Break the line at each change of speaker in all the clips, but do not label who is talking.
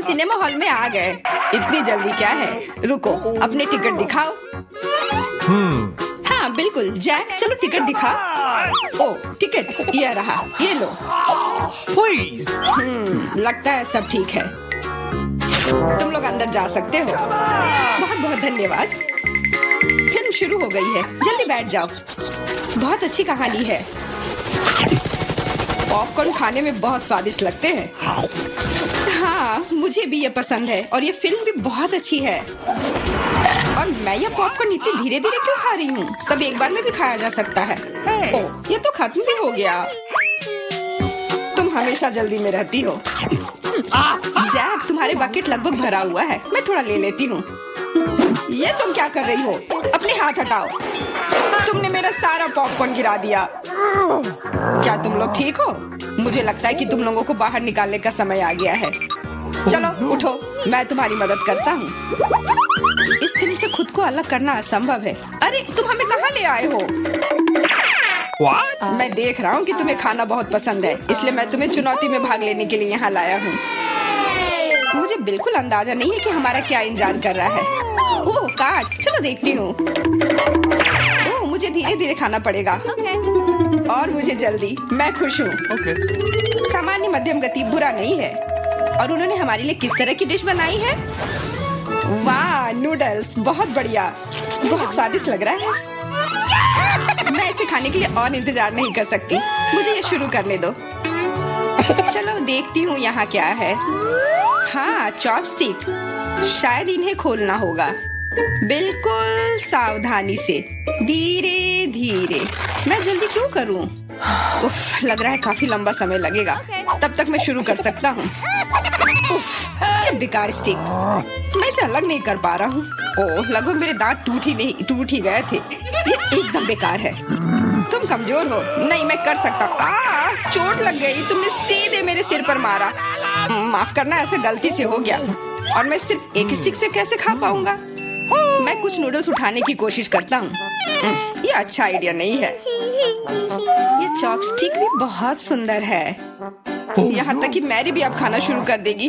हम cinema hall में आ गए। इतनी जल्दी क्या है? रुको, अपने टिकट दिखाओ। हाँ बिल्कुल जैक, चलो टिकट दिखा। ओ टिकट ये रहा, ये लो।
Please.
लगता है सब ठीक है, तुम लोग अंदर जा सकते हो। बहुत बहुत धन्यवाद। फिल्म शुरू हो गई है, जल्दी बैठ जाओ। बहुत अच्छी कहानी है। पॉपकॉर्न खाने में बहुत स्वादिष्ट लगते हैं। हाँ मुझे भी ये पसंद है और ये फिल्म भी बहुत अच्छी है। और मैं ये पॉपकॉर्न इतनी धीरे धीरे क्यों खा रही हूँ? सब एक बार में भी खाया जा सकता है। ओह, ये तो खत्म भी हो गया। तुम हमेशा जल्दी में रहती हो। जैक, तुम्हारे बकेट लगभग भरा हुआ है, मैं थोड़ा ले लेती हूँ। ये तुम क्या कर रही हो? अपने हाथ हटाओ, तुमने मेरा सारा पॉपकॉर्न गिरा दिया। क्या तुम लोग ठीक हो? मुझे लगता है कि तुम लोगों को बाहर निकालने का समय आ गया है। चलो उठो, मैं तुम्हारी मदद करता हूँ। इस फिल्म से खुद को अलग करना असंभव है। अरे तुम हमें कहाँ ले आए हो?
What?
मैं देख रहा हूँ कि तुम्हें खाना बहुत पसंद है, इसलिए मैं तुम्हें चुनौती में भाग लेने के लिए यहाँ लाया हूँ। मुझे बिल्कुल अंदाजा नहीं है कि हमारा क्या इंतजार कर रहा है। ओह कार्ड्स, चलो देखती हूँ। ओह मुझे धीरे धीरे खाना पड़ेगा। और मुझे जल्दी, मैं खुश हूँ।
Okay.
सामान्य मध्यम गति बुरा नहीं है। और उन्होंने हमारे लिए किस तरह की डिश बनाई है? वाह नूडल्स, बहुत बढ़िया, बहुत स्वादिष्ट लग रहा है। मैं इसे खाने के लिए और इंतजार नहीं कर सकती, मुझे ये शुरू करने दो। चलो देखती हूँ यहाँ क्या है। हाँ चॉपस्टिक, शायद इन्हें खोलना होगा। बिल्कुल सावधानी से, धीरे धीरे। मैं जल्दी क्यों करूँ? उफ, लग रहा है काफी लंबा समय लगेगा। तब तक मैं शुरू कर सकता हूँ। उफ, ये बेकार स्टिक, मैं इसे अलग नहीं कर पा रहा हूँ। ओह, लगभग मेरे दांत टूट ही गए थे। ये एकदम बेकार है। तुम कमजोर हो। नहीं, मैं कर सकता हूँ। चोट लग गई, तुमने सीधे मेरे सिर पर मारा। माफ करना, ऐसे गलती से हो गया। और मैं सिर्फ एक स्टिक से कैसे खा पाऊंगा? मैं कुछ नूडल्स उठाने की कोशिश करता हूँ। ये अच्छा आइडिया नहीं है। ये चॉपस्टिक भी बहुत सुंदर है। यहाँ तक कि मैरी भी अब खाना शुरू कर देगी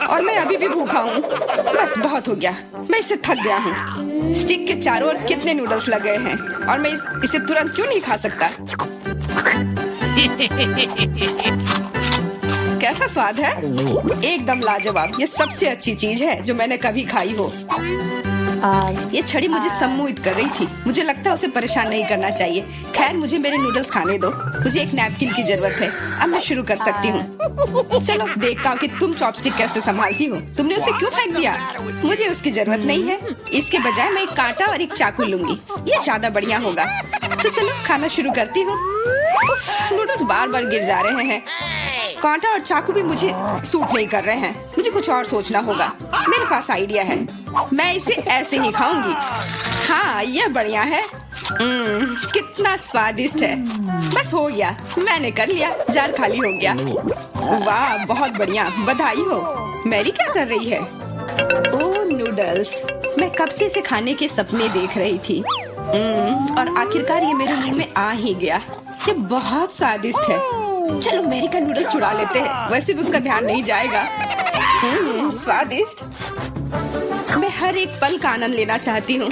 और मैं अभी भी भूखा हूँ। बस बहुत हो गया, मैं इससे थक गया हूँ। स्टिक के चारों ओर कितने नूडल्स लगे हैं और मैं इसे तुरंत क्यों नहीं खा सकता? कैसा स्वाद है? एकदम लाजवाब। ये सबसे अच्छी चीज है जो मैंने कभी खाई हो। ये छड़ी मुझे सम्मोहित कर रही थी। मुझे लगता है उसे परेशान नहीं करना चाहिए। खैर, मुझे मेरे नूडल्स खाने दो। मुझे एक नैपकिन की जरूरत है। अब मैं शुरू कर सकती हूँ। चलो देखता हूँ कि तुम चॉपस्टिक कैसे संभालती हो। तुमने उसे क्यों फेंक दिया? मुझे उसकी जरूरत नहीं है। इसके बजाय मैं एक कांटा और एक चाकू लूंगी, ये ज्यादा बढ़िया होगा। तो चलो खाना शुरू करती हूँ। नूडल्स बार बार गिर जा रहे हैं। कांटा और चाकू भी मुझे सूट नहीं कर रहे हैं। मुझे कुछ और सोचना होगा। मेरे पास आइडिया है। मैं इसे ऐसे ही खाऊंगी। हाँ, यह बढ़िया है। कितना स्वादिष्ट है। बस हो गया, मैंने कर लिया। जार खाली हो गया। वाह, बहुत बढ़िया, बधाई हो। मैरी क्या कर रही है? ओह नूडल्स, मैं कब से इसे खाने के सपने देख रही थी। और आखिरकार ये मेरे मुंह में आ ही गया। ये बहुत स्वादिष्ट है। चलो मैरी का नूडल्स चुरा लेते हैं, वैसे भी उसका ध्यान नहीं जाएगा। स्वादिष्ट। मैं हर एक पल का आनंद लेना चाहती हूँ।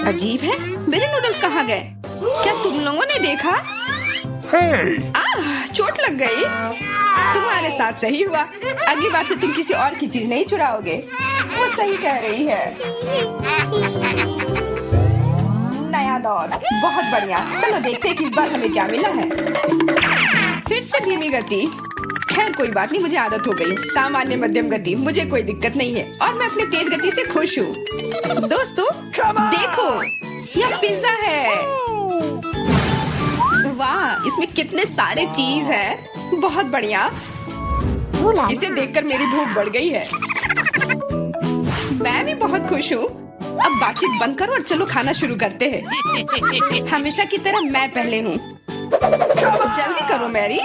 अजीब है, मेरे नूडल्स कहाँ गए? क्या तुम लोगों ने देखा? चोट लग गई। तुम्हारे साथ सही हुआ। अगली बार से तुम किसी और की चीज नहीं चुराओगे। वो सही कह रही है। नया दौर, बहुत बढ़िया। चलो देखते हैं कि इस बार हमें क्या मिला है। फिर से धीमी गति। खैर कोई बात नहीं, मुझे आदत हो गई। सामान्य मध्यम गति, मुझे कोई दिक्कत नहीं है और मैं अपनी तेज गति से खुश हूँ। दोस्तों देखो, यह पिज्जा है। वाह, इसमें कितने सारे चीज हैं। बहुत बढ़िया। इसे देखकर मेरी भूख बढ़ गई है। मैं भी बहुत खुश हूँ। अब बातचीत बंद करो और चलो खाना शुरू करते हैं। हमेशा की तरह मैं पहले हूँ। जल्दी करो मैरी।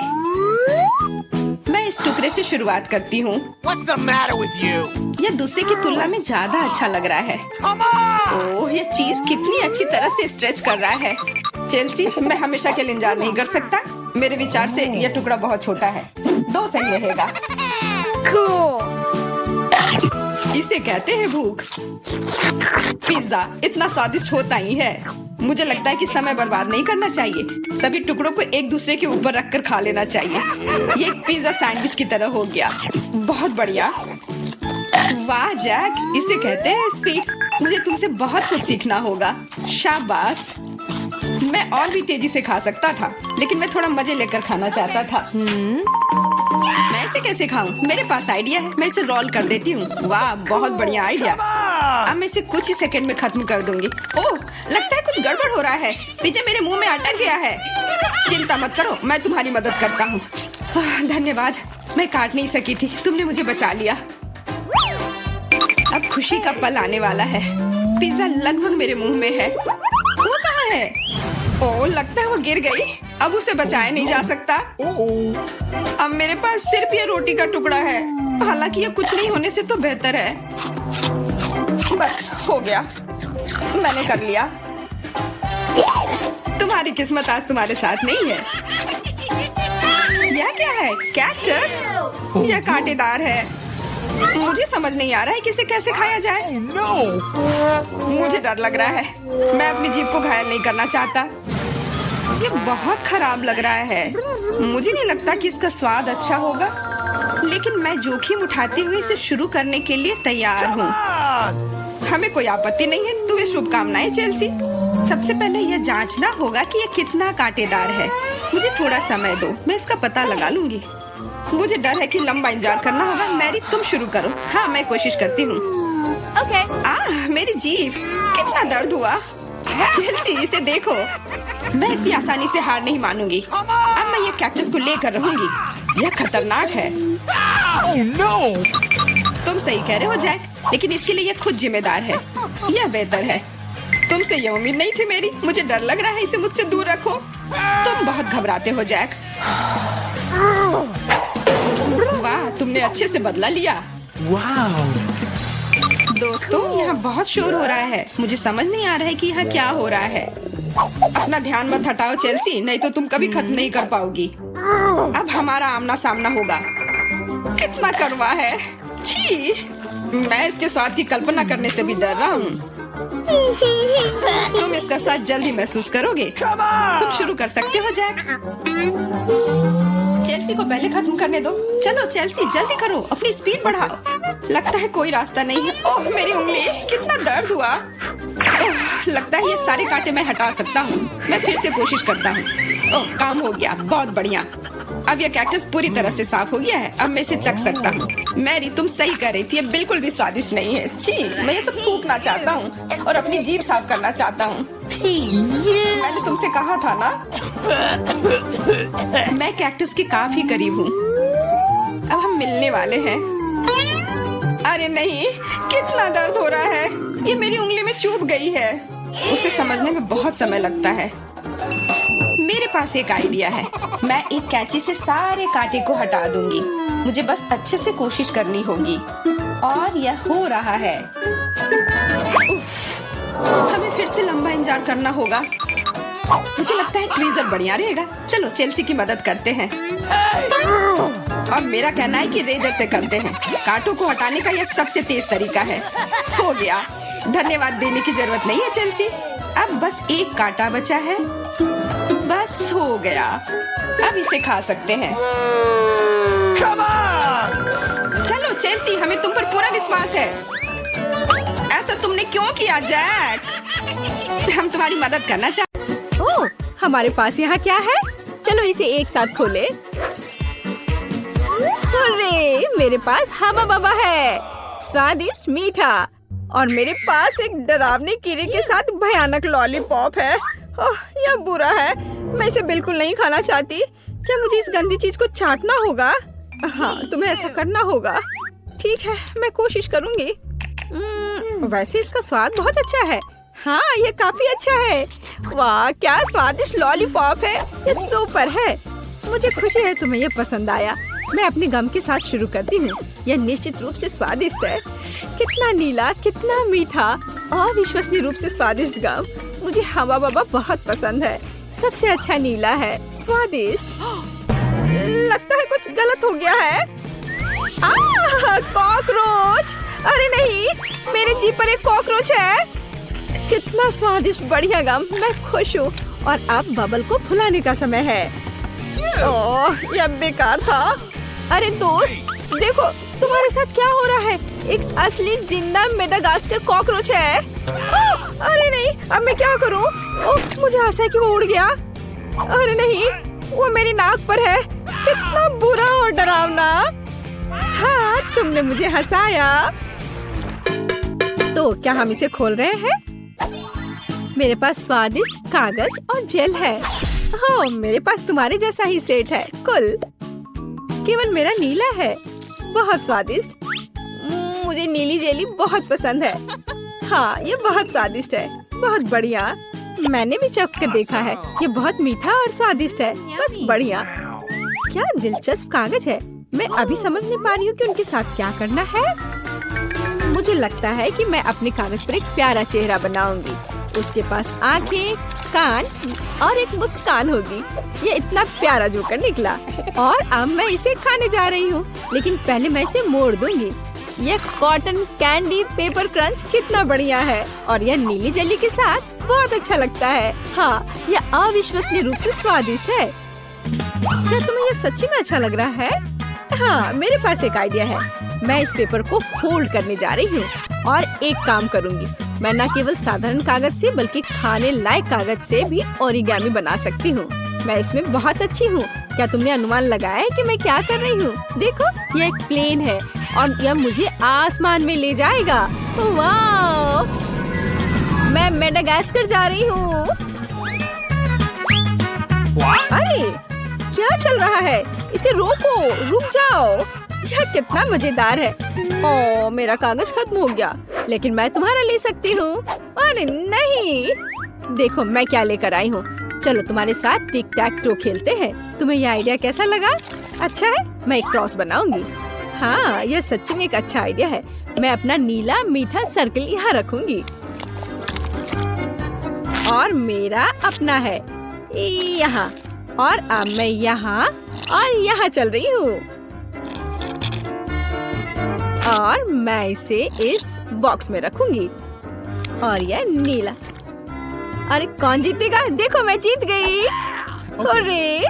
मैं इस टुकड़े से शुरुआत करती हूँ।
What's the matter with you?
यह दूसरे की तुलना में ज्यादा अच्छा लग रहा है।
Come on!
ओह, यह चीज कितनी अच्छी तरह से स्ट्रेच कर रहा है। चेल्सी, मैं हमेशा के लिए इंतजार नहीं कर सकता। मेरे विचार से यह टुकड़ा बहुत छोटा है। 2 सही रहेगा।
Cool.
इसे कहते हैं भूख। पिज्जा इतना स्वादिष्ट होता ही है। मुझे लगता है कि समय बर्बाद नहीं करना चाहिए। सभी टुकड़ों को एक दूसरे के ऊपर रखकर खा लेना चाहिए। ये एक पिज्जा सैंडविच की तरह हो गया। बहुत बढ़िया। वाह जैक, इसे कहते हैं स्पीड। मुझे तुमसे बहुत कुछ सीखना होगा। शाबाश। मैं और भी तेजी से खा सकता था, लेकिन मैं थोड़ा मजे लेकर खाना चाहता था। मैं इसे कैसे खाऊं? मेरे पास आइडिया है। मैं इसे रोल कर देती हूँ। वाह, बहुत बढ़िया आइडिया। अब मैं इसे कुछ ही सेकंड में खत्म कर दूंगी। ओह, लगता है कुछ गड़बड़ हो रहा है। पिज्जा मेरे मुंह में अटक गया है। चिंता मत करो, मैं तुम्हारी मदद करता हूँ। धन्यवाद। मैं काट नहीं सकी थी, तुमने मुझे बचा लिया। अब खुशी का पल आने वाला है। पिज्जा लगभग मेरे मुंह में है। वो कहाँ है? ओह, लगता है वो गिर गई। अब उसे बचाया नहीं जा सकता। अब मेरे पास सिर्फ ये रोटी का टुकड़ा है। हालांकि ये कुछ नहीं होने से तो बेहतर है। बस हो गया, मैंने कर लिया। तुम्हारी किस्मत आज तुम्हारे साथ नहीं है। यह क्या है? कैक्टस? यह कांटेदार है। मुझे समझ नहीं आ रहा है कि इसे कैसे खाया जाए। मुझे डर लग रहा है। मैं अपनी जीभ को घायल नहीं करना चाहता। ये बहुत खराब लग रहा है। मुझे नहीं लगता कि इसका स्वाद अच्छा होगा, लेकिन मैं जोखिम उठाते हुए इसे शुरू करने के लिए तैयार हूँ। हमें कोई आपत्ति नहीं है। तुम्हें शुभकामनाएं चेल्सी। सबसे पहले यह जांचना होगा कि यह कितना कांटेदार है। मुझे थोड़ा समय दो, मैं इसका पता लगा लूंगी। मुझे डर है कि लंबा इंतजार करना होगा। मैरी, तुम शुरू करो। हाँ, मैं कोशिश करती हूँ। ओके। मेरी जीभ, कितना दर्द हुआ। चेल्सी, इसे देखो। मैं इतनी आसानी से हार नहीं मानूंगी। अब मैं ये कैक्टस को लेकर रहूंगी। यह खतरनाक है। तुम सही कह रहे हो जैक, लेकिन इसके लिए यह खुद जिम्मेदार है। यह बेहतर है। तुमसे यह उम्मीद नहीं थी मेरी। मुझे डर लग रहा है। इसे मुझसे दूर रखो। तुम बहुत घबराते हो जैक। वाह, तुमने अच्छे से बदला लिया। दोस्तों, यहाँ बहुत शोर हो रहा है। मुझे समझ नहीं आ रहा है कि यहाँ क्या हो रहा है। अपना ध्यान मत हटाओ चेल्सी, नहीं तो तुम कभी खत्म नहीं कर पाओगी। अब हमारा आमना सामना होगा। कितना कड़वा है। छी, मैं इसके स्वाद की कल्पना करने से भी डर रहा हूँ। तुम इसका स्वाद जल्दी महसूस करोगे। तुम शुरू कर सकते हो जैक। चेल्सी को पहले खत्म करने दो। चलो चेल्सी, जल्दी करो, अपनी स्पीड बढ़ाओ। लगता है कोई रास्ता नहीं है। ओह, मेरी उंगली, कितना दर्द हुआ। ओह, लगता है ये सारे कांटे मैं हटा सकता हूँ। मैं फिर से कोशिश करता हूँ। ओह, काम हो गया। बहुत बढ़िया। अब यह कैक्टस पूरी तरह से साफ हो गया है। अब मैं इसे चख सकता हूँ। मैरी, तुम सही कर रही थी। ये बिल्कुल भी स्वादिष्ट नहीं है। छी, मैं ये सब थूकना चाहता हूँ और अपनी जीभ साफ करना चाहता हूँ। मैंने तुमसे कहा था ना। मैं कैक्टस के काफी करीब हूँ। अब हम मिलने वाले हैं। अरे नहीं, कितना दर्द हो रहा है। ये मेरी उंगली में चुभ गई है। उसे समझने में बहुत समय लगता है। मेरे पास एक आइडिया है। मैं एक कैंची से सारे कांटे को हटा दूंगी। मुझे बस अच्छे से कोशिश करनी होगी। और यह हो रहा है। उफ, हमें फिर से लंबा इंतजार करना होगा। मुझे लगता है ट्वीजर बढ़िया रहेगा। चलो चेल्सी की मदद करते हैं। अब मेरा कहना है कि रेजर से करते हैं। कांटों को हटाने का यह सबसे तेज तरीका है। हो गया। धन्यवाद देने की जरूरत नहीं है चेल्सी। अब बस एक कांटा बचा है। बस हो गया। अब इसे खा सकते हैं। चलो चेल्सी, हमें तुम पर पूरा विश्वास है। ऐसा तुमने क्यों किया जैक? हम तुम्हारी मदद करना चाहते।
ओह, हमारे पास यहाँ क्या है? चलो इसे एक साथ खोले। अरे, मेरे पास हवा बाबा है। स्वादिष्ट मीठा। और मेरे पास एक डरावने कीड़े के साथ भयानक लॉलीपॉप है। ओह, यह बुरा है। मैं इसे बिल्कुल नहीं खाना चाहती। क्या मुझे इस गंदी चीज को चाटना होगा? हाँ, तुम्हें ऐसा करना होगा। ठीक है, मैं कोशिश करूंगी। वैसे इसका स्वाद बहुत अच्छा है। हाँ, ये काफी अच्छा है। वाह, क्या स्वादिष्ट लॉलीपॉप है। ये सुपर है। मुझे खुशी है तुम्हें ये पसंद आया। मैं अपने गम के साथ शुरू करती हूँ। यह निश्चित रूप से स्वादिष्ट है। कितना नीला, कितना मीठा, अविश्वसनीय रूप से स्वादिष्ट गम। मुझे हवा बाबा बहुत पसंद है। सबसे अच्छा नीला है, स्वादिष्ट। लगता है कुछ गलत हो गया है। कॉकरोच! अरे नहीं, मेरे जीभ पर एक कॉकरोच है। कितना स्वादिष्ट, बढ़िया गम, मैं खुश हूँ। और अब बबल को फुलाने का समय है। ओह, यह बेकार था। अरे दोस्त, देखो तुम्हारे साथ क्या हो रहा है। एक असली जिंदा मेडागास्कर कॉकरोच है। अरे नहीं, अब मैं क्या करूँ? ओह, मुझे आशा है कि वो उड़ गया। अरे नहीं, वो मेरी नाक पर है। कितना बुरा और डरावना। हाँ, तुमने मुझे हंसाया। तो क्या हम इसे खोल रहे हैं? मेरे पास स्वादिष्ट कागज और जेल है। हाँ, मेरे पास तुम्हारे जैसा ही सेट है। कुल केवल मेरा नीला है। बहुत स्वादिष्ट। मुझे नीली जेली बहुत पसंद है। हाँ, ये बहुत स्वादिष्ट है। बहुत बढ़िया। मैंने भी चख कर देखा है। ये बहुत मीठा और स्वादिष्ट है। बस बढ़िया। क्या दिलचस्प कागज है। मैं अभी समझ नहीं पा रही हूँ कि उनके साथ क्या करना है। मुझे लगता है कि मैं अपने कागज पर एक प्यारा चेहरा बनाऊंगी। उसके पास आंखें, कान और एक मुस्कान होगी। ये इतना प्यारा जोकर निकला। और अब मैं इसे खाने जा रही हूँ, लेकिन पहले मैं इसे मोड़ दूंगी। ये कॉटन कैंडी पेपर क्रंच कितना बढ़िया है। और यह नीली जेली के साथ बहुत अच्छा लगता है। हाँ, यह अविश्वसनीय रूप से स्वादिष्ट है। क्या तुम्हें यह सच्ची में अच्छा लग रहा है? हाँ, मेरे पास एक आइडिया है। मैं इस पेपर को फोल्ड करने जा रही हूँ और एक काम करूँगी। मैं न केवल साधारण कागज से बल्कि खाने लायक कागज से भी ओरिगामी बना सकती हूँ। मैं इसमें बहुत अच्छी हूँ। क्या तुमने अनुमान लगाया है कि मैं क्या कर रही हूँ? देखो, यह एक प्लेन है और यह मुझे आसमान में ले जाएगा। वाह! मैं मेडागास्कर जा रही हूँ। अरे, क्या चल रहा है? इसे रोको, रुक जाओ। यह कितना मजेदार है। ओह, मेरा कागज खत्म हो गया, लेकिन मैं तुम्हारा ले सकती हूँ। अरे नहीं, देखो मैं क्या लेकर आई हूँ। चलो तुम्हारे साथ टिक टैक टो खेलते हैं। तुम्हें यह आइडिया कैसा लगा? अच्छा है, मैं एक क्रॉस बनाऊंगी। हाँ, यह सच्ची में एक अच्छा आइडिया है। मैं अपना नीला मीठा सर्कल यहाँ रखूंगी और मेरा अपना है यहाँ। और अब मैं यहाँ और यहाँ चल रही हूँ और मैं इसे इस बॉक्स में रखूंगी। और यह नीला। अरे कौन जीतेगा? देखो, मैं जीत गई। अरे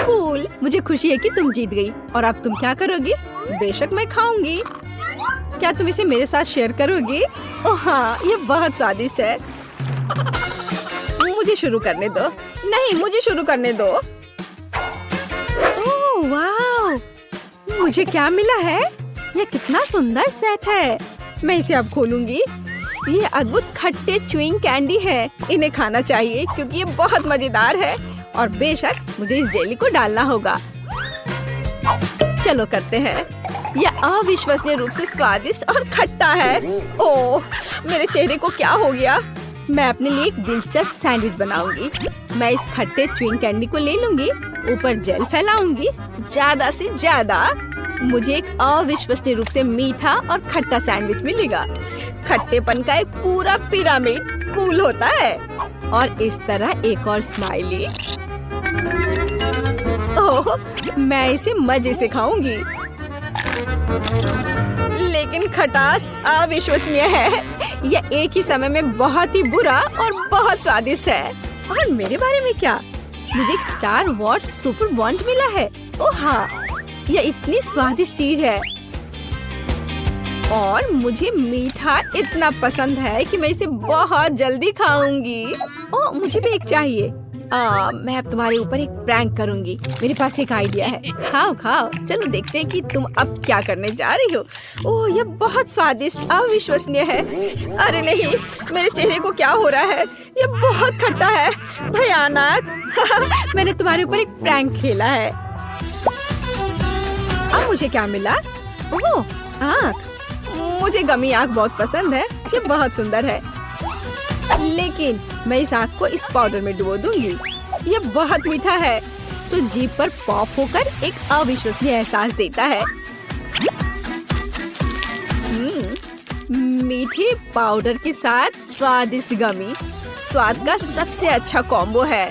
कूल, मुझे खुशी है कि तुम जीत गई। और अब तुम क्या करोगी? बेशक मैं खाऊंगी। क्या तुम इसे मेरे साथ शेयर करोगी? ओह हाँ, ये बहुत स्वादिष्ट है। मुझे शुरू करने दो। नहीं, मुझे शुरू करने दो। ओह वाह, मुझे क्या मिला है? यह कितना सुंदर सेट है। मैं इसे अब खोलूंगी। ये अद्भुत खट्टे च्युइंग कैंडी है। इन्हें खाना चाहिए क्योंकि ये बहुत मजेदार है। और बेशक मुझे इस जेली को डालना होगा। चलो करते हैं। यह अविश्वसनीय रूप से स्वादिष्ट और खट्टा है। ओह, मेरे चेहरे को क्या हो गया? मैं अपने लिए एक दिलचस्प सैंडविच बनाऊंगी। मैं इस खट्टे च्युइंग कैंडी को ले लूंगी, ऊपर जेल फैलाऊंगी ज्यादा से ज्यादा। मुझे एक अविश्वसनीय रूप से मीठा और खट्टा सैंडविच मिलेगा। खट्टेपन का एक पूरा पिरामिड कूल होता है। और इस तरह एक और स्माइली। ओह, मैं इसे मजे से खाऊंगी। लेकिन खटास अविश्वसनीय है। यह एक ही समय में बहुत ही बुरा और बहुत स्वादिष्ट है। और मेरे बारे में क्या? मुझे एक स्टार वॉर्स सुपर बॉन्ड मिला है। ओह हाँ, यह इतनी स्वादिष्ट चीज है। और मुझे मीठा इतना पसंद है कि मैं इसे बहुत जल्दी खाऊंगी। ओह, मुझे भी एक चाहिए। मैं अब तुम्हारे ऊपर एक प्रैंक करूंगी। मेरे पास एक आइडिया है। खाओ खाओ। चलो देखते हैं कि तुम अब क्या करने जा रही हो। ओह, यह बहुत स्वादिष्ट अविश्वसनीय है। अरे नहीं, मेरे चेहरे को क्या हो रहा है? यह बहुत खट्टा है, भयानक। मैंने तुम्हारे ऊपर एक प्रैंक खेला है। अब मुझे क्या मिला? ओह, आँख। मुझे गमी आँख बहुत पसंद है। ये बहुत सुंदर है। लेकिन मैं इस आँख को इस पाउडर में डुबो दूंगी। ये बहुत मीठा है, तो जीभ पर पॉप होकर एक अविश्वसनीय एहसास देता है। मीठे पाउडर के साथ स्वादिष्ट गमी स्वाद का सबसे अच्छा कॉम्बो है।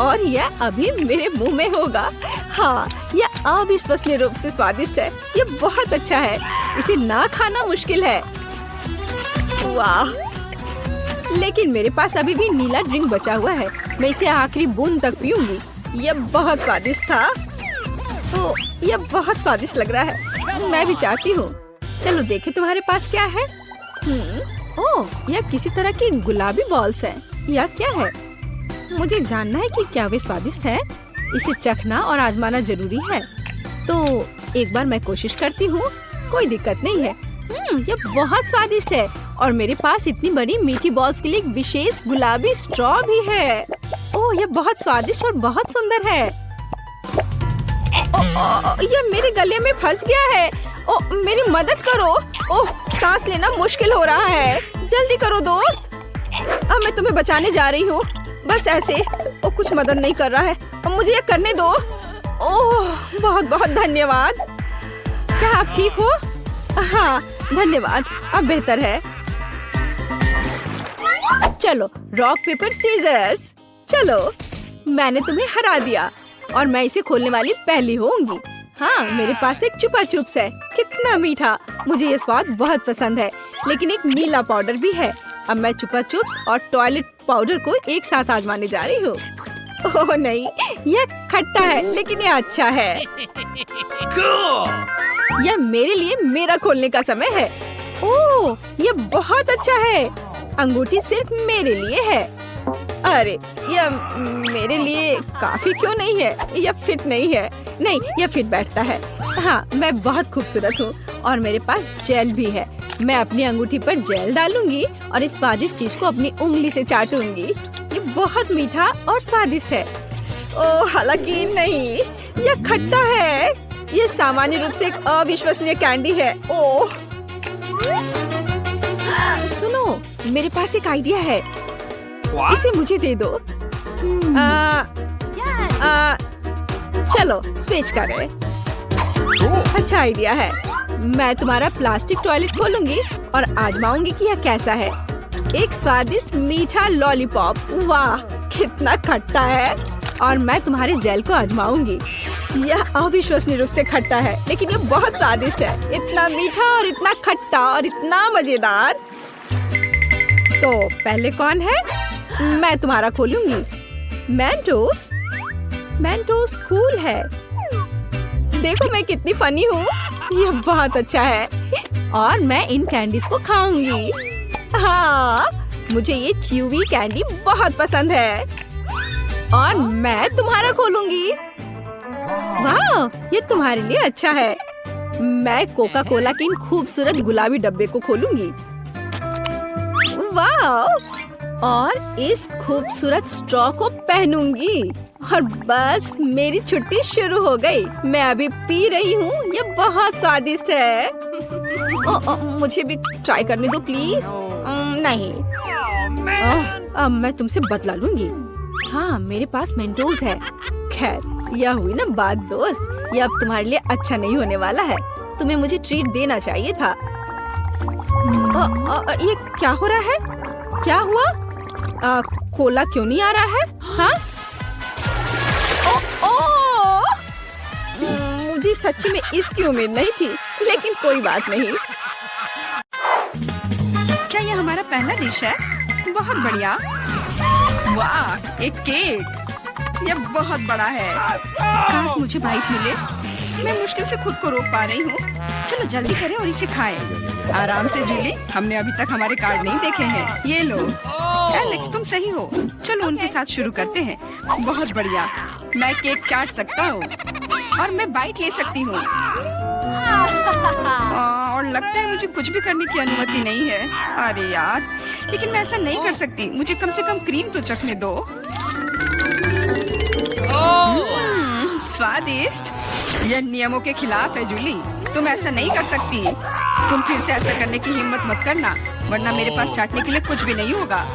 और यह अभी मेरे मुंह में होगा। हाँ, यह अविश्वसनीय रूप से स्वादिष्ट है। यह बहुत अच्छा है। इसे ना खाना मुश्किल है। वाह! लेकिन मेरे पास अभी भी नीला ड्रिंक बचा हुआ है। मैं इसे आखिरी बूंद तक पीऊंगी। यह बहुत स्वादिष्ट था। तो यह बहुत स्वादिष्ट लग रहा है। मैं भी चाहती हूँ। चलो देखें तुम्हारे पास क्या है। ओह, यह किसी तरह की गुलाबी बॉल्स है। यह क्या है? मुझे जानना है कि क्या वे स्वादिष्ट है। इसे चखना और आजमाना जरूरी है। तो एक बार मैं कोशिश करती हूँ। कोई दिक्कत नहीं है। यह बहुत स्वादिष्ट है और मेरे पास इतनी बड़ी मीठी बॉल्स के लिए एक विशेष गुलाबी स्ट्रॉ भी है। ओह, यह बहुत स्वादिष्ट और बहुत सुंदर है। यह मेरे गले में फंस गया है। ओह, मेरी मदद करो। ओह, सांस लेना मुश्किल हो रहा है। जल्दी करो दोस्त। अब मैं तुम्हें बचाने जा रही हूँ। बस ऐसे। ओह, कुछ मदद नहीं कर रहा है। अब मुझे यह करने दो। ओह, बहुत बहुत धन्यवाद। क्या आप ठीक हो? हाँ, धन्यवाद। अब बेहतर है। चलो, रॉक पेपर सीजर्स। चलो, मैंने तुम्हें हरा दिया और मैं इसे खोलने वाली पहली होंगी। हाँ, मेरे पास एक चुपा चुप्स है। कितना मीठा! मुझे ये स्वाद बहुत पसंद है। लेकिन एक नीला पाउडर भी है। अब मैं चुपा चुप्स और टॉयलेट पाउडर को एक साथ आजमाने जा रही हूँ। ओह नहीं, यह खट्टा है लेकिन यह अच्छा है। यह मेरे लिए मेरा खोलने का समय है। ओह, यह बहुत अच्छा है। अंगूठी सिर्फ मेरे लिए है। अरे, यह मेरे लिए काफी क्यों नहीं है? यह फिट नहीं है। नहीं, यह फिट बैठता है। हाँ, मैं बहुत खूबसूरत हूँ और मेरे पास जेल भी है। मैं अपनी अंगूठी पर जेल डालूंगी और इस स्वादिष्ट चीज को अपनी उंगली से चाटूंगी। ये बहुत मीठा और स्वादिष्ट है। ओह, हालांकि नहीं, यह खट्टा है। यह सामान्य रूप से एक अविश्वसनीय कैंडी है। ओह, सुनो, मेरे पास एक आइडिया है। इसे मुझे दे दो। चलो स्विच करें। अच्छा आइडिया है। मैं तुम्हारा प्लास्टिक टॉयलेट खोलूंगी और आजमाऊंगी कि यह कैसा है। एक स्वादिष्ट मीठा लॉलीपॉप। वाह, कितना खट्टा है। और मैं तुम्हारे जेल को आजमाऊंगी। यह अविश्वसनीय रूप से खट्टा है लेकिन यह बहुत स्वादिष्ट है। इतना मीठा और इतना खट्टा और इतना मजेदार। तो पहले कौन है? मैं तुम्हारा खोलूंगी। मेंटोस। मेंटोस कूल है। देखो मैं कितनी फनी हूँ। यह बहुत अच्छा है और मैं इन कैंडीज को खाऊंगी। हाँ, मुझे ये च्यूवी कैंडी बहुत पसंद है और मैं तुम्हारा खोलूंगी। वाह, ये तुम्हारे लिए अच्छा है। मैं कोका कोला के इन खूबसूरत गुलाबी डब्बे को खोलूंगी। वाह, और इस खूबसूरत स्ट्रॉ को पहनूंगी और बस मेरी छुट्टी शुरू हो गई। मैं अभी पी रही हूँ। ये बहुत स्वादिष्ट है। मुझे भी ट्राई करने दो प्लीज। नहीं, अब मैं तुमसे बदला लूंगी। हाँ, मेरे पास मेंटोस है। खैर, यह हुई ना बात दोस्त। यह अब तुम्हारे लिए अच्छा नहीं होने वाला है। तुम्हें मुझे ट्रीट देना चाहिए था। ये क्या हो रहा है? क्या हुआ? कोला क्यों नहीं आ रहा है? हाँ? मुझे सच्ची में इसकी उम्मीद नहीं थी, लेकिन कोई बात नहीं।
क्या ये हमारा पहला डिश है? बहुत बढ़िया। वाह, एक केक। यह बहुत बड़ा है। काश मुझे बाइट मिले। मैं मुश्किल से खुद को रोक पा रही हूँ। चलो जल्दी करें और इसे खाएं। आराम से जूली, हमने अभी तक हमारे कार्ड नहीं देखे हैं। ये लो। एलेक्स, तुम सही हो। चलो उनके साथ शुरू करते हैं। बहुत बढ़िया। मैं केक चाट सकता हूँ और मैं बाइट ले सकती हूँ। और लगता है मुझे कुछ भी करने की अनुमति नहीं है। अरे यार, लेकिन मैं ऐसा नहीं कर सकती। मुझे कम से कम क्रीम तो चखने दो। स्वादिष्ट। यह नियमों के खिलाफ है जूली। तुम ऐसा नहीं कर सकती। तुम फिर से ऐसा करने की हिम्मत मत करना, वरना मेरे पास चाटने के लिए कुछ भी नहीं होगा।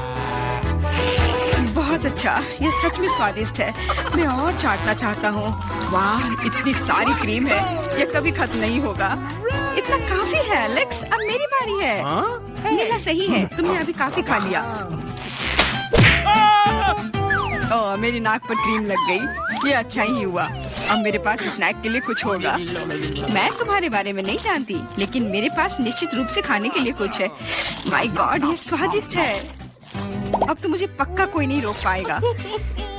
बहुत अच्छा, यह सच में स्वादिष्ट है। मैं और चाटना चाहता हूँ। वाह, इतनी सारी क्रीम है। यह कभी खत्म नहीं होगा। इतना काफी है एलेक्स। अब मेरी बारी है। ये ना सही है। तुमने अभी काफी खा लिया। ओह, मेरी नाक पर क्रीम लग गई। ये अच्छा ही हुआ। अब मेरे पास स्नैक के लिए कुछ होगा। मैं तुम्हारे बारे में नहीं जानती, लेकिन मेरे पास निश्चित रूप से खाने के लिए कुछ है। माय गॉड, ये स्वादिष्ट है। अब तो मुझे पक्का कोई नहीं रोक पाएगा।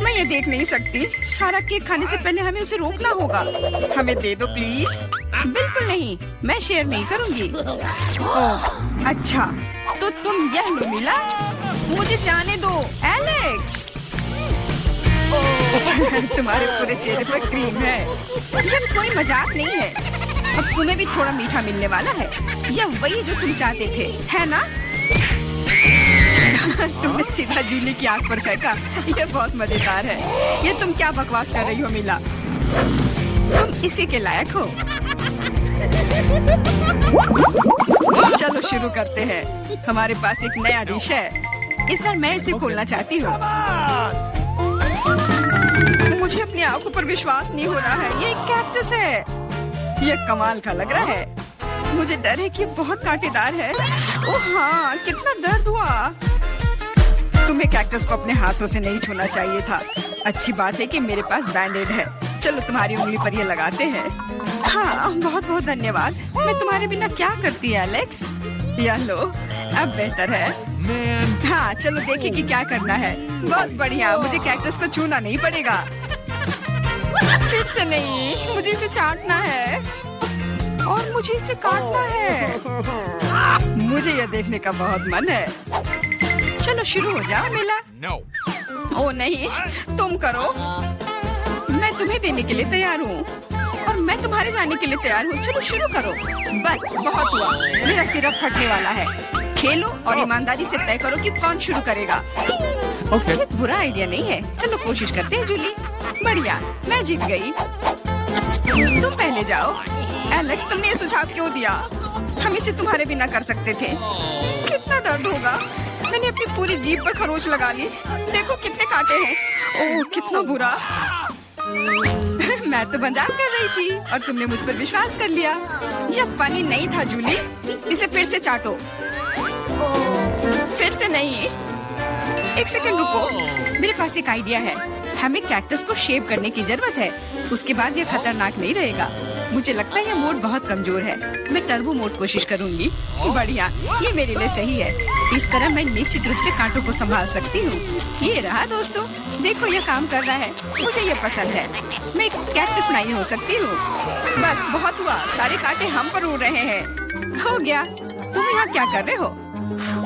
मैं ये देख नहीं सकती। सारा केक खाने से पहले हमें उसे रोकना होगा। हमें दे दो प्लीज। बिल्कुल नहीं, मैं शेयर नहीं करूंगी। ओह, अच्छा, तो तुम यह लो मिला। मुझे जाने दो एलेक्स। तुम्हारे पूरे चेहरे पर क्रीम है। यह कोई मजाक नहीं है। अब तुम्हें भी थोड़ा मीठा मिलने वाला है। यह वही जो तुम चाहते थे, है ना? तुमने सीधा जूली की आंख पर फेंका। यह बहुत मजेदार है। ये तुम क्या बकवास कर रही हो मिला? तुम इसी के लायक हो। चलो शुरू करते हैं। हमारे पास एक नया डिश है। इस बार मैं इसे खोलना चाहती हूँ। मुझे अपनी आंखों पर विश्वास नहीं हो रहा है। ये एक कैक्टस है। ये कमाल का लग रहा है। मुझे डर है कि ये बहुत कांटेदार है। ओह हाँ, कितना दर्द हुआ। तुम्हें कैक्टस को अपने हाथों से नहीं छूना चाहिए था। अच्छी बात है कि मेरे पास बैंडेड है। चलो तुम्हारी उंगली पर ये लगाते हैं। हाँ, बहुत बहुत धन्यवाद। मैं तुम्हारे बिना क्या करती है एलेक्स? यह लो, अब बेहतर है। हाँ, चलो देखिए कि क्या करना है। बहुत बढ़िया, मुझे कैक्टस को छूना नहीं पड़ेगा। फिर से नहीं, मुझे इसे चाटना है और मुझे इसे काटना है। मुझे यह देखने का बहुत मन है। चलो शुरू हो जाओ मिला।
No.
ओ नहीं, तुम करो। मैं तुम्हें देने के लिए तैयार हूँ और मैं तुम्हारे जाने के लिए तैयार हूँ। चलो शुरू करो। बस बहुत हुआ, मेरा सिरप फटने वाला है। खेलो और ईमानदारी से तय करो कि कौन शुरू करेगा।
Okay.
ये बुरा आइडिया नहीं है। चलो कोशिश करते हैं जूली। बढ़िया, मैं जीत गई। तुम पहले जाओ। एलेक्स, तुमने ये सुझाव क्यों दिया? हम इसे तुम्हारे बिना कर सकते थे। कितना दर्द होगा। मैंने अपनी पूरी जीभ पर खरोच लगा ली। देखो कितने कांटे हैं। ओह, कितना बुरा। मैं तो मजाक कर रही थी और तुमने मुझ पर विश्वास कर लिया। यह फनी नहीं था जूली। इसे फिर से चाटो। फिर से नहीं। एक सेकंड रुको, मेरे पास एक आइडिया है। हमें कैक्टस को शेव करने की जरूरत है। उसके बाद यह खतरनाक नहीं रहेगा। मुझे लगता है यह मोड बहुत कमजोर है। मैं टर्बो मोड कोशिश करूंगी। बढ़िया, ये मेरे लिए सही है। इस तरह मैं निश्चित रूप से कांटों को संभाल सकती हूँ। ये रहा दोस्तों, देखो यह काम कर रहा है। मुझे ये पसंद है। मैं एक कैक्टस नहीं हो सकती हूँ। बस बहुत हुआ, सारे कांटे हम पर उड़ रहे हैं। हो गया। तुम यहाँ क्या कर रहे हो?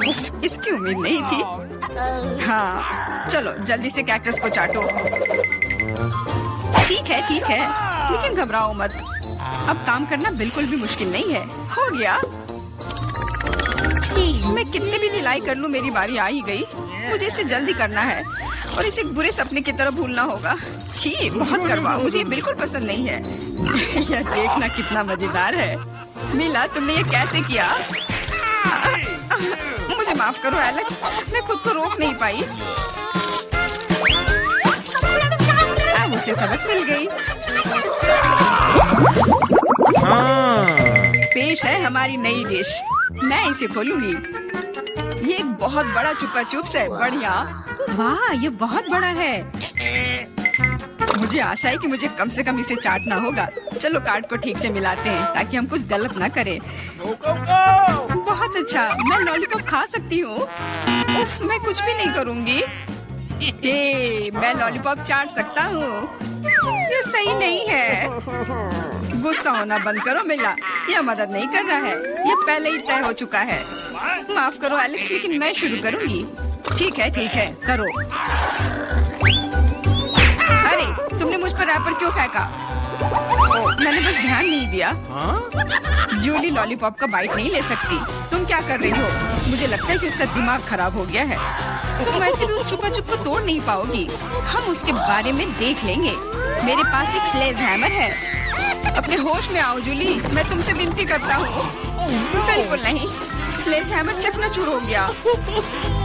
उफ, इसकी उम्मीद नहीं थी। हाँ, चलो जल्दी से कैक्टस को चाटो। ठीक है, लेकिन घबराओ मत। अब काम करना बिल्कुल भी मुश्किल नहीं है। हो गया। मैं कितने भी ढिलाई कर लूं, मेरी बारी आ ही गई। मुझे इसे जल्दी करना है और इसे एक बुरे सपने की तरह भूलना होगा। छी, बहुत कड़वा, मुझे ये बिल्कुल पसंद नहीं है। यह देखना कितना मजेदार है। मिला, तुमने ये कैसे किया? मुझे माफ करो एलेक्स, मैं खुद को रोक नहीं पाई। अब उसे सबक मिल गई। पेश है हमारी नई डिश। मैं इसे खोलूंगी। ये एक बहुत बड़ा चुपा चुप्स है। बढ़िया। वाह, ये बहुत बड़ा है। मुझे आशा है कि मुझे कम से कम इसे चाटना होगा। चलो कार्ड को ठीक से मिलाते हैं ताकि हम कुछ गलत ना करें। बहुत अच्छा, मैं लॉलीपॉप खा सकती हूँ। उफ, मैं कुछ भी नहीं करूँगी। मैं लॉलीपॉप चाट सकता हूँ। ये सही नहीं है। गुस्सा होना बंद करो मिला। यह मदद नहीं कर रहा है। यह पहले ही तय हो चुका है। माफ करो एलेक्स, लेकिन मैं शुरू करूँगी। ठीक है, करो। अरे, तुमने मुझ पर रैपर क्यों फेंका? मैंने बस ध्यान नहीं दिया। जूली लॉलीपॉप का बाइट नहीं ले सकती। तुम क्या कर रही हो? मुझे लगता है कि उसका दिमाग खराब हो गया है। तुम वैसे भी उस चुपा चुप को तोड़ नहीं पाओगी। हम उसके बारे में देख लेंगे। मेरे पास एक स्लेज हैमर है। अपने होश में आओ जूली, मैं तुमसे विनती करता हूँ। बिल्कुल नहीं, स्लेज हैमर चकनाचूर हो गया।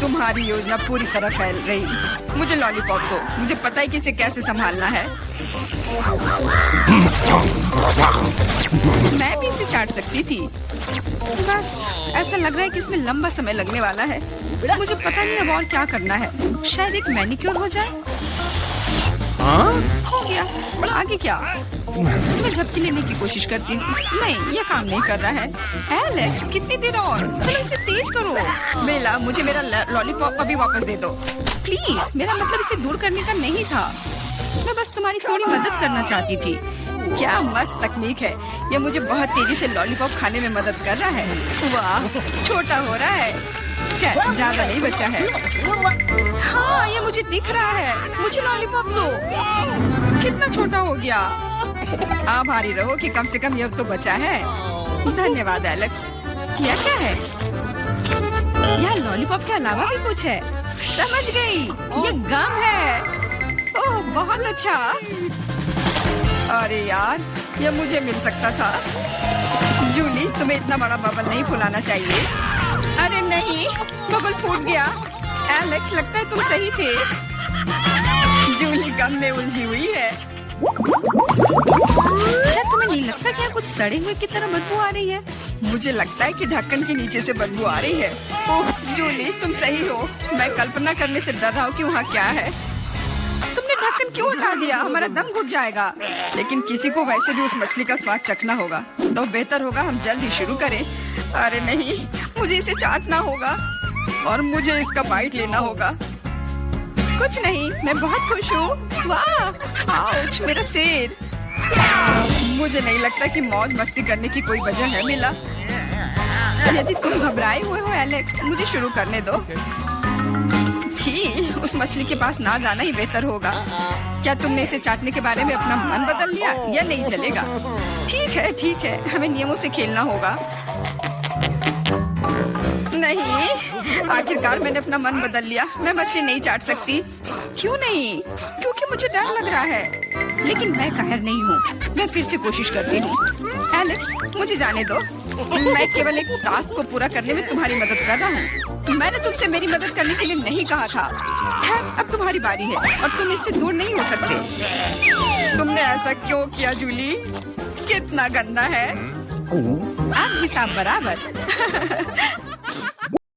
तुम्हारी योजना पूरी तरह फैल रही। मुझे लॉलीपॉप दो। मुझे पता है कि इसे कैसे संभालना है। मैं भी इसे चाट सकती थी। बस ऐसा लग रहा है कि इसमें लंबा समय लगने वाला है। मुझे पता नहीं अब और क्या करना है। शायद एक मैनिक्योर हो जाए।
Huh?
क्या आगे क्या? मैं झपकी लेने की कोशिश करती हूँ। नहीं, ये काम नहीं कर रहा है। एलेक्स, कितनी देर और? चलो इसे तेज करो। बेला, मुझे मेरा लॉलीपॉप अभी वापस दे दो प्लीज। मेरा मतलब इसे दूर करने का नहीं था, मैं बस तुम्हारी थोड़ी मदद करना चाहती थी। क्या मस्त तकनीक है, ये मुझे बहुत तेजी से लॉलीपॉप खाने में मदद कर रहा है। वाह, छोटा हो रहा है। खैर, ज्यादा नहीं बचा है। हाँ, ये मुझे दिख रहा है। मुझे लॉलीपॉप दो। कितना छोटा हो गया। आभारी रहो कि कम से कम ये तो बचा है। धन्यवाद एलेक्स। यह क्या है? यह लॉलीपॉप के अलावा भी कुछ है। समझ गई, ये गम है। ओह, बहुत अच्छा। अरे यार, ये मुझे मिल सकता था। जूली, तुम्हें इतना बड़ा बबल नहीं फुलाना चाहिए। अरे नहीं, बबल फूट गया। एलेक्स, लगता है तुम सही थे। जूली गम में उलझी हुई है। क्या तुम्हें नहीं लगता कि कुछ सड़े हुए की तरह बदबू आ रही है? मुझे लगता है कि ढक्कन के नीचे से बदबू आ रही है। ओह जूली, तुम सही हो। मैं कल्पना करने से डर रहा हूँ कि वहाँ क्या है। तुमने ढक्कन क्यों हटा दिया? हमारा दम घुट जाएगा। लेकिन किसी को वैसे भी उस मछली का स्वाद चखना होगा, तो बेहतर होगा हम जल्द ही शुरू करें। अरे नहीं, मुझे इसे चाटना होगा और मुझे इसका बाइट लेना होगा। कुछ नहीं, मैं बहुत खुश हूँ। वाह, आउच, मेरा सिर। मुझे नहीं लगता कि मौज मस्ती करने की कोई वजह है मिला। यदि तुम घबराए हुए हो एलेक्स, मुझे शुरू करने दो। छी, उस मछली के पास ना जाना ही बेहतर होगा। क्या तुमने इसे चाटने के बारे में अपना मन बदल लिया? यह नहीं चलेगा। ठीक है, हमें नियमों से खेलना होगा। नहीं, आखिरकार मैंने अपना मन बदल लिया। मैं मछली नहीं चाट सकती। क्यों नहीं? क्योंकि मुझे डर लग रहा है। लेकिन मैं कायर नहीं हूँ। मैं फिर से कोशिश करती हूँ। एलेक्स, मुझे जाने दो। मैं केवल एक टास्क को पूरा करने में तुम्हारी मदद कर रहा हूँ। मैंने तुमसे मेरी मदद करने के लिए नहीं कहा था। खैर, अब तुम्हारी बारी है और तुम इससे दूर नहीं हो सकते। तुमने ऐसा क्यों किया जूली? कितना गंदा है। अब हिसाब बराबर।